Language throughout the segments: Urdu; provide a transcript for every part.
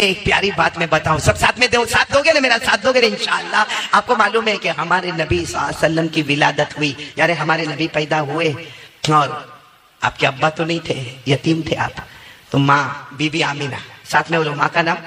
ایک پیاری بات میں بتاؤں, سب ساتھ میں دو, ساتھ دوگے نا, میرا ساتھ دوگے نا انشاءاللہ. آپ کو معلوم ہے کہ ہمارے نبی صلی اللہ علیہ وسلم کی ولادت ہوئی, یعنی ہمارے نبی پیدا ہوئے, اور آپ کے ابا تو نہیں تھے, یتیم تھے آپ, تو ماں بی بی آمینہ, ساتھ میں بولو ماں کا نام.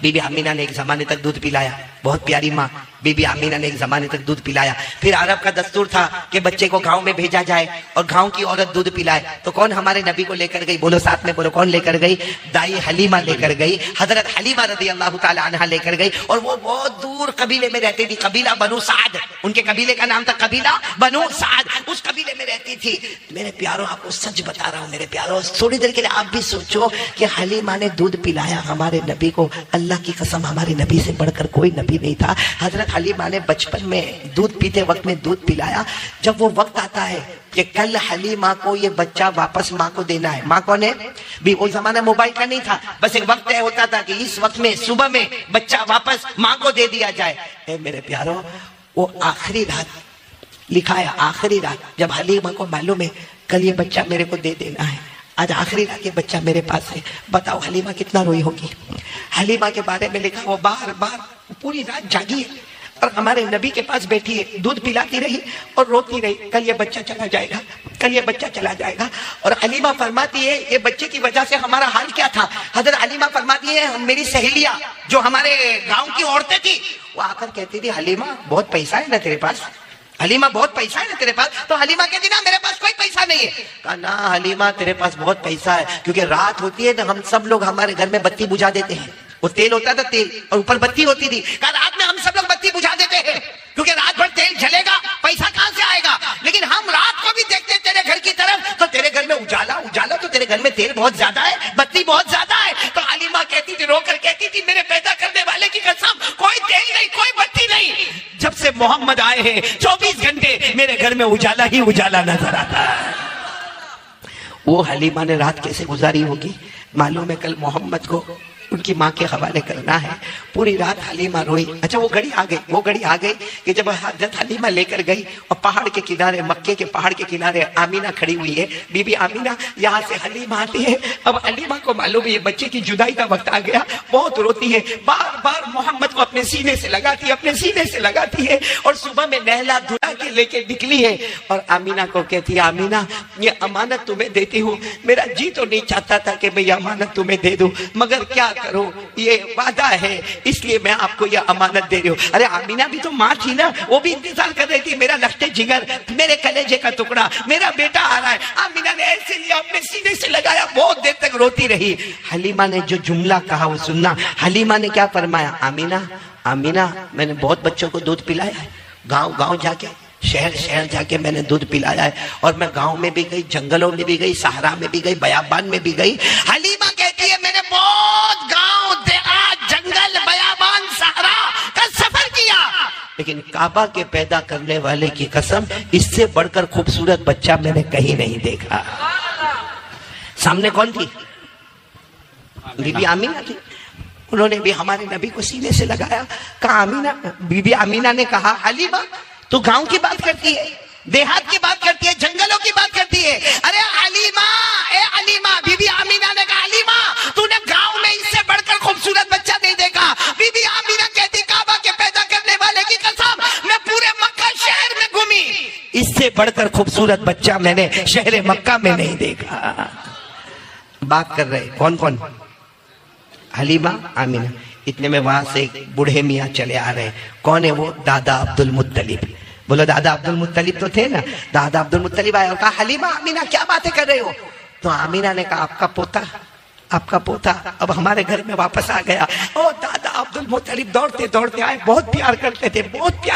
بی بی آمینہ نے ایک زمانے تک دودھ پلایا, بہت پیاری ماں بی بی آمینہ نے ایک زمانے تک دودھ پلایا. پھر عرب کا دستور تھا کہ بچے کو گاؤں میں بھیجا جائے اور گاؤں کی عورت دودھ پلائے. تو کون ہمارے نبی کو لے کر گئی, بولو ساتھ میں بولو, کون لے کر گئی؟ دائی حلیمہ لے کر گئی, حضرت حلیمہ رضی اللہ تعالی عنہا لے کر گئی. اور وہ بہت دور قبیلے میں رہتی تھی, قبیلہ بنو سعد, ان کے قبیلے کا نام تھا قبیلہ بنو سعد, اس قبیلے میں رہتی تھی. میرے پیاروں, آپ کو سچ بتا رہا ہوں میرے پیاروں, تھوڑی دیر کے لیے آپ بھی سوچو کہ حلیمہ نے دودھ پلایا ہمارے نبی کو. اللہ کی قسم ہمارے نبی سے بڑھ کر کوئی نبی نہیں تھا. حضرت حلیمہ نے بچپن میں دودھ پیتے وقت میں دودھ پلایا. جب وہ وقت آتا ہے کہ کل حلیمہ کو یہ بچہ واپس ماں کو دینا ہے, ماں کو نے بھی, وہ زمانہ موبائل کا نہیں تھا, بس ایک وقت ہوتا تھا کہ اس وقت میں صبح میں بچہ واپس ماں کو دے دیا جائے. اے میرے پیاروں, وہ آخری رات لکھا ہے, آخری رات جب حلیمہ کو معلوم ہے کل یہ بچہ میرے کو دے دینا ہے, آج آخری رات یہ بچہ میرے پاس ہے, بتاؤ حلیمہ کتنا روئی ہوگی. حلیمہ کے بارے میں لکھا, وہ بار بار پوری رات جاگی ہے اور ہمارے نبی کے پاس بیٹھی ہے, دودھ پلاتی رہی اور روتی رہی, کل یہ بچہ چلا جائے گا, کل یہ بچہ چلا جائے گا. اور حلیمہ فرماتی ہے یہ بچے کی وجہ سے ہمارا حال کیا تھا. حضرت حلیمہ فرماتی ہے میری سہیلیاں جو ہمارے گاؤں کی عورتیں تھی, وہ آ کر کہتی تھی حلیمہ بہت پیسہ ہے نا تیرے پاس, حلیمہ بہت پیسہ ہے نا تیرے پاس. تو حلیمہ کہتی نا میرے پاس کوئی پیسہ نہیں ہے. کہا نا حلیمہ تیرے پاس بہت پیسہ ہے, کیونکہ رات ہوتی ہے تو ہم سب لوگ ہمارے گھر میں بتی بجھا دیتے ہیں, وہ تیل ہوتا تھا تیل اور اوپر بتی ہوتی تھی. کہا رات میں ہم سب لوگ بتی بجھا دیتے ہیں کیونکہ رات بھر تیل جلے گا, پیسہ کہاں سے آئے گا, لیکن ہم رات کو بھی دیکھتے تیرے گھر کی طرف تو تیرے گھر میں اجالا اجالا, تو تیرے گھر میں تیل بہت زیادہ ہے, بتی بہت زیادہ ہے. تو حلیمہ کہتی تھی, رو کر کہتی تھی میرے پیدا کرنے والے کی قسم کوئی تیل نہیں, کوئی بتی نہیں, جب سے محمد آئے ہیں 24 گھنٹے میرے گھر میں اجالا ہی اجالا نظر آتا ہے. وہ حلیمہ نے رات کیسے گزاری ہوگی معلوم ہے, کل محمد کو ان کی ماں کے حوالے کرنا ہے. پوری رات حلیمہ روئی. اچھا وہ گھڑی آ گئی کہ جب حضرت حلیمہ لے کر گئی اور پہاڑ کے کنارے, مکے کے پہاڑ کے کنارے آمینہ کھڑی ہوئی ہے, بی بی آمینہ, یہاں سے حلیمہ آتی ہے. اب حلیمہ کو معلوم ہے یہ بچے کی جدائی کا وقت آ گیا, بہت روتی ہے, بار بار محمد کو اپنے سینے سے لگاتی ہے, اور صبح میں نہلا دھلا کے لے کے نکلی ہے. اور آمینہ کو کہتی ہے آمینہ یہ امانت تمہیں دیتی ہوں, میرا جی تو نہیں چاہتا تھا کہ میں یہ امانت تمہیں دے دوں, مگر کیا کرو یہ وعدہ ہے اس لیے میں آپ کو یہ امانت دے رہی ہوں. ارے آمینہ بھی تو ماں تھی نا, وہ بھی انتظار کر رہی تھی, میرا لخت جگر, میرے کلیجے کا ٹکڑا, میرا بیٹا آ رہا ہے. آمینہ نے ایسے لیا, اپنے سینے سے لگایا, بہت دیر تک روتی رہی. حلیمہ نے جو جملہ کہا وہ سننا. حلیمہ نے کیا فرمایا, آمینہ میں نے بہت بچوں کو دودھ پلایا ہے, گاؤں جا کے, شہر جا کے میں نے دودھ پلایا ہے, اور میں گاؤں میں بھی گئی, جنگلوں میں بھی گئی, صحرا میں بھی گئی, بیابان میں بھی گئی. حلیمہ کہتی ہے میں نے بہت گاؤں, دیہات, جنگل, بیابان, صحرا کا سفر کیا, لیکن کعبہ کے پیدا کرنے والے کی قسم اس سے بڑھ کر خوبصورت بچہ میں نے کہیں نہیں دیکھا. سامنے کون تھی؟ بی بی آمینہ تھی. انہوں نے بھی ہمارے نبی کو سینے سے لگایا, کہا آمینہ, بی بی آمینہ نے کہا حلیمہ تو گاؤں کی بات کرتی ہے, دیہات کی بات کرتی ہے, جنگلوں کی بات کرتی ہے. ارے حلیمہ, اے حلیمہ, بی بی آمینہ نے کہا حلیمہ تو نے گاؤں میں اس سے بڑھ کر خوبصورت بچہ نہیں دیکھا. بی بی آمینہ کہتی کعبہ کے پیدا کرنے والے کی قسم میں پورے مکہ شہر میں گھومی, اس سے بڑھ کر خوبصورت بچہ میں نے شہر مکہ میں نہیں دیکھا. بات کر رہے کون, حلیمہ, آمینہ. اتنے میں وہاں سے ایک بوڑھے میاں چلے آ رہے. کون ہے وہ؟ دادا عبد المطلب. بولو دادا عبد المطلب تو تھے نا. دادا عبد المطلب آیا اور کہا حلیمہ, آمینہ کیا باتیں کر رہے ہو؟ تو آمینہ نے کہا آپ کا پوتا اب ہمارے گھر میں واپس آ گیا. اور دادا عبد المطلب دوڑتے آئے, بہت پیار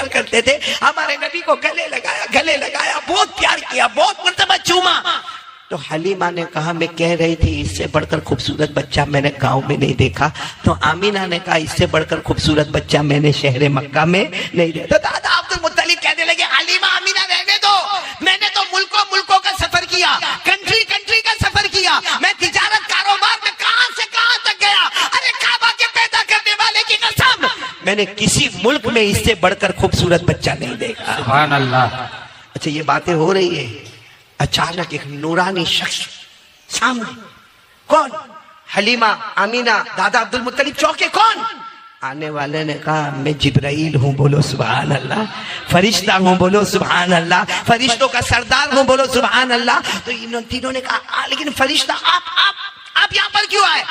کرتے تھے, ہمارے نبی کو گلے لگایا, بہت پیار کیا, بہت مرتبہ چوما. تو حلیمہ نے کہا میں کہہ رہی تھی اس سے بڑھ کر خوبصورت بچہ میں نے گاؤں میں نہیں دیکھا. تو آمینہ نے کہا اس سے بڑھ کر خوبصورت بچہ میں نے شہر مکہ میں نہیں دیکھا. تو دادا عبد المطلب کہنے لگے حلیمہ, آمینہ رہنے دو, میں نے تو ملکوں کا سفر کیا, کنٹری کا سفر کیا, میں تجارت کاروبار میں کہاں سے کہاں تک گیا. ارے کعبہ کے پیدا کرنے والے کی قسم میں نے کسی ملک میں اس سے بڑھ کر خوبصورت بچہ نہیں دیکھا. سبحان اللہ. اچھا یہ باتیں ہو رہی ہے, اچانک ایک نورانی شخص سامنے. کون؟ حلیمہ، آمینہ، دادا عبد المطلب چوکے کون؟ آنے والے نے کہا میں جبرائیل ہوں، بولو سبحان اللہ، فرشتہ ہوں، بولو سبحان اللہ، فرشتوں کا سردار ہوں، بولو سبحان اللہ۔ تو انہوں تینوں نے کہا لیکن فرشتہ آپ یہاں پر کیوں آئے؟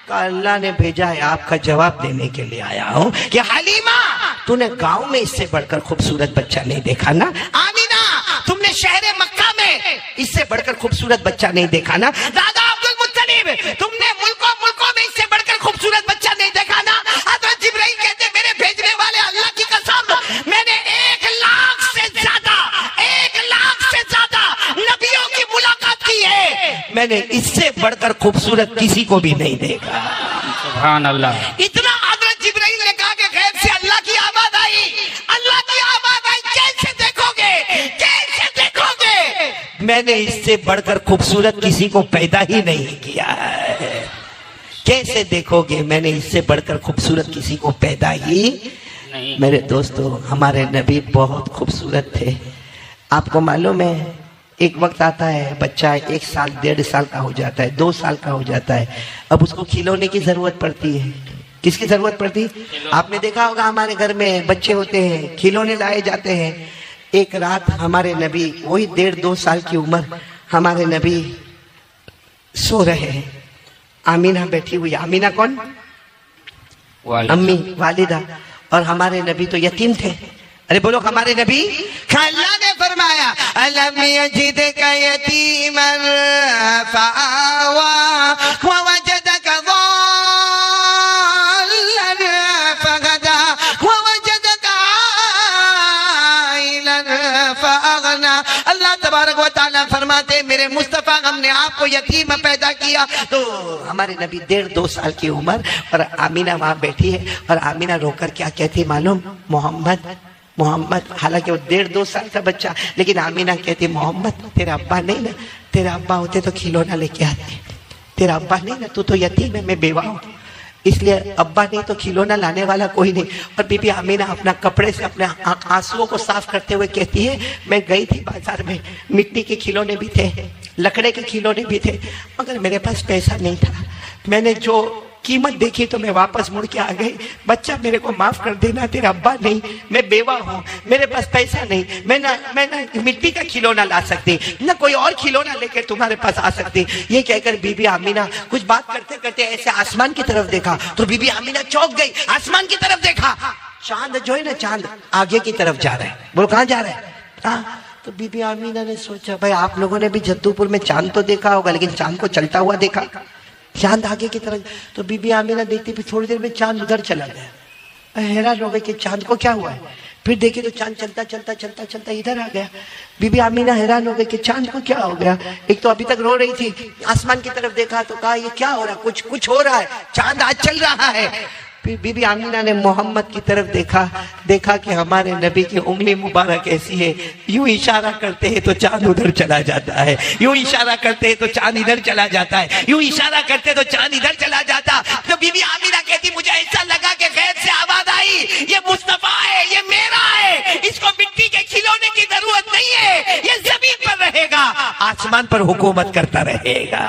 کہا اللہ نے بھیجا ہے، آپ کا جواب دینے کے لیے آیا ہوں کہ حلیمہ تو نے گاؤں میں اس سے بڑھ کر خوبصورت بچہ نہیں دیکھا نا، آمینہ تم نے شہر مکہ میں اس سے بڑھ کر خوبصورت بچہ نہیں دیکھا نا، دادا عبد المطلب تم نے ملکوں میں اس سے بڑھ کر خوبصورت بچہ نہیں دیکھا نا۔ حضرت جبرائیل کہتے میرے بھیجنے والے اللہ کی قسم میں نے 1,00,000 سے زیادہ نبیوں کی ملاقات کی ہے، میں نے اس سے بڑھ کر خوبصورت کسی کو بھی نہیں دیکھا۔ سبحان اللہ۔ اتنا حضرت جبرائیل نے کہا کہ غیب سے اللہ کی آواز آئی، کیسے دیکھو گے؟ میں نے اس سے بڑھ کر خوبصورت کسی کو پیدا ہی نہیں کیا ہے، کیسے دیکھو گے؟ میں نے اس سے بڑھ کر خوبصورت کسی کو پیدا ہی نہیں۔ میرے دوستو ہمارے نبی بہت خوبصورت تھے۔ آپ کو معلوم ہے ایک وقت آتا ہے بچہ 1 سال 1.5 سال کا ہو جاتا ہے، 2 سال کا ہو جاتا ہے، اب اس کو کھلونے کی ضرورت پڑتی ہے۔ کس کی ضرورت پڑتی ہے؟ آپ نے دیکھا ہوگا ہمارے گھر میں بچے ہوتے ہیں، کھلونے لائے جاتے ہیں۔ ایک رات ہمارے نبی وہی 1.5-2 سال کی عمر، ہمارے نبی سو رہے ہیں، آمینہ بیٹھی ہوئی، آمینہ کون؟ امی، والدہ، اور ہمارے نبی تو یتیم تھے۔ ارے بولو ہمارے نبی، اللہ نے فرمایا الم یجدک یتیما فآوی ووجدک ضالا فہدی ووجدک عائلا فاغنی۔ اللہ تبارک و تعالیٰ فرماتے میرے مصطفیٰ ہم نے آپ کو یتیم پیدا کیا۔ تو ہمارے نبی 1.5-2 سال کی عمر، اور آمینہ وہاں بیٹھی ہے، اور آمینہ رو کر کیا کہتی معلوم؟ محمد، حالانکہ وہ 1.5-2 سال کا بچہ، لیکن آمینہ کہتی محمد تیرا ابا نہیں نا، تیرا ابا ہوتے تو کھلونا لے کے آتے، تیرا ابا نہیں نا، تو یتیم ہے، میں بیوہ ہوں، اس لیے ابا نہیں تو کھلونا لانے والا کوئی نہیں۔ اور بی بی آمینہ اپنا کپڑے سے اپنے آنسوؤں کو صاف کرتے ہوئے کہتی ہے میں گئی تھی بازار میں، مٹی کے کھلونے بھی تھے، لکڑے کے کھلونے بھی تھے، مگر میرے پاس پیسہ نہیں تھا، میں نے جو قیمت دیکھی تو میں واپس مڑ کے آ گئی، بچہ میرے کو معاف کر دینا، تیرا ابا نہیں، میں بیوہ ہوں، میرے پاس پیسہ نہیں، میں نہ مٹی کا کھلونا لا سکتی، نہ کوئی اور کھلونا لے کے تمہارے پاس آ سکتی۔ یہ کہہ کر بی بی آمینہ کچھ بات کرتے کرتے ایسے آسمان کی طرف دیکھا تو بی بی آمینہ چونک گئی، آسمان کی طرف دیکھا، چاند جو ہے نا، چاند آگے کی طرف جا رہا ہے، بولو کہاں جا رہا ہے؟ تو بی بی آمینہ نے سوچا بھائی آپ لوگوں نے بھی جدو پور میں چاند تو دیکھا ہوگا، لیکن چاند کو چلتا ہوا دیکھا، چاند آگے کی طرف، تو بی بی آمینہ دیکھتی پھر تھوڑی دیر میں چاند ادھر چلا گیا، حیران ہو گئے کہ چاند کو کیا ہوا ہے، پھر دیکھے تو چاند چلتا ادھر آ گیا، بی بی آمینہ حیران ہو گئے کہ چاند کو کیا ہو گیا، ایک تو ابھی تک رو رہی تھی، آسمان کی طرف دیکھا تو کہا یہ کیا ہو رہا ہے، کچھ ہو رہا ہے، چاند آج چل رہا ہے۔ پھر بی بی آمینہ نے محمد کی طرف دیکھا کہ ہمارے نبی کی انگلی مبارک ایسی ہے، یوں اشارہ کرتے ہیں تو چاند ادھر چلا جاتا ہے، یوں اشارہ کرتے ہیں تو چاند ادھر چلا جاتا ہے، یوں اشارہ کرتے تو چاند ادھر چلا جاتا۔ تو بی بی آمینہ کہتی مجھے ایسا لگا کہ غیب سے آواز آئی یہ مصطفیٰ ہے، یہ میرا ہے، اس کو مٹی کے کھلونے کی ضرورت نہیں ہے، یہ زمین پر رہے گا، آسمان پر حکومت کرتا رہے گا۔